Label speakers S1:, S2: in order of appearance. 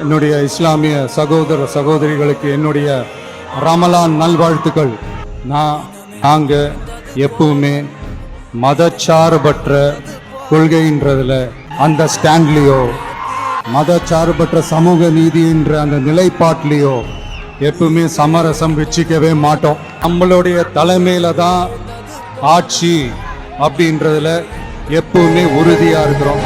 S1: என்னுடைய இஸ்லாமிய சகோதர சகோதரிகளுக்கு என்னுடைய ரமலான் நல்வாழ்த்துக்கள். நாங்கள் எப்பவுமே மதச்சார்பற்ற கொள்கைன்றதுல அந்த ஸ்டாண்ட்லேயோ மதச்சார்பற்ற சமூக நீதின்ற அந்த நிலைப்பாட்டிலையோ எப்பவுமே சமரசம் வச்சுக்கவே மாட்டோம். நம்மளுடைய தலைமையில தான் ஆட்சி அப்படின்றதுல எப்பவுமே உறுதியா இருக்கிறோம்.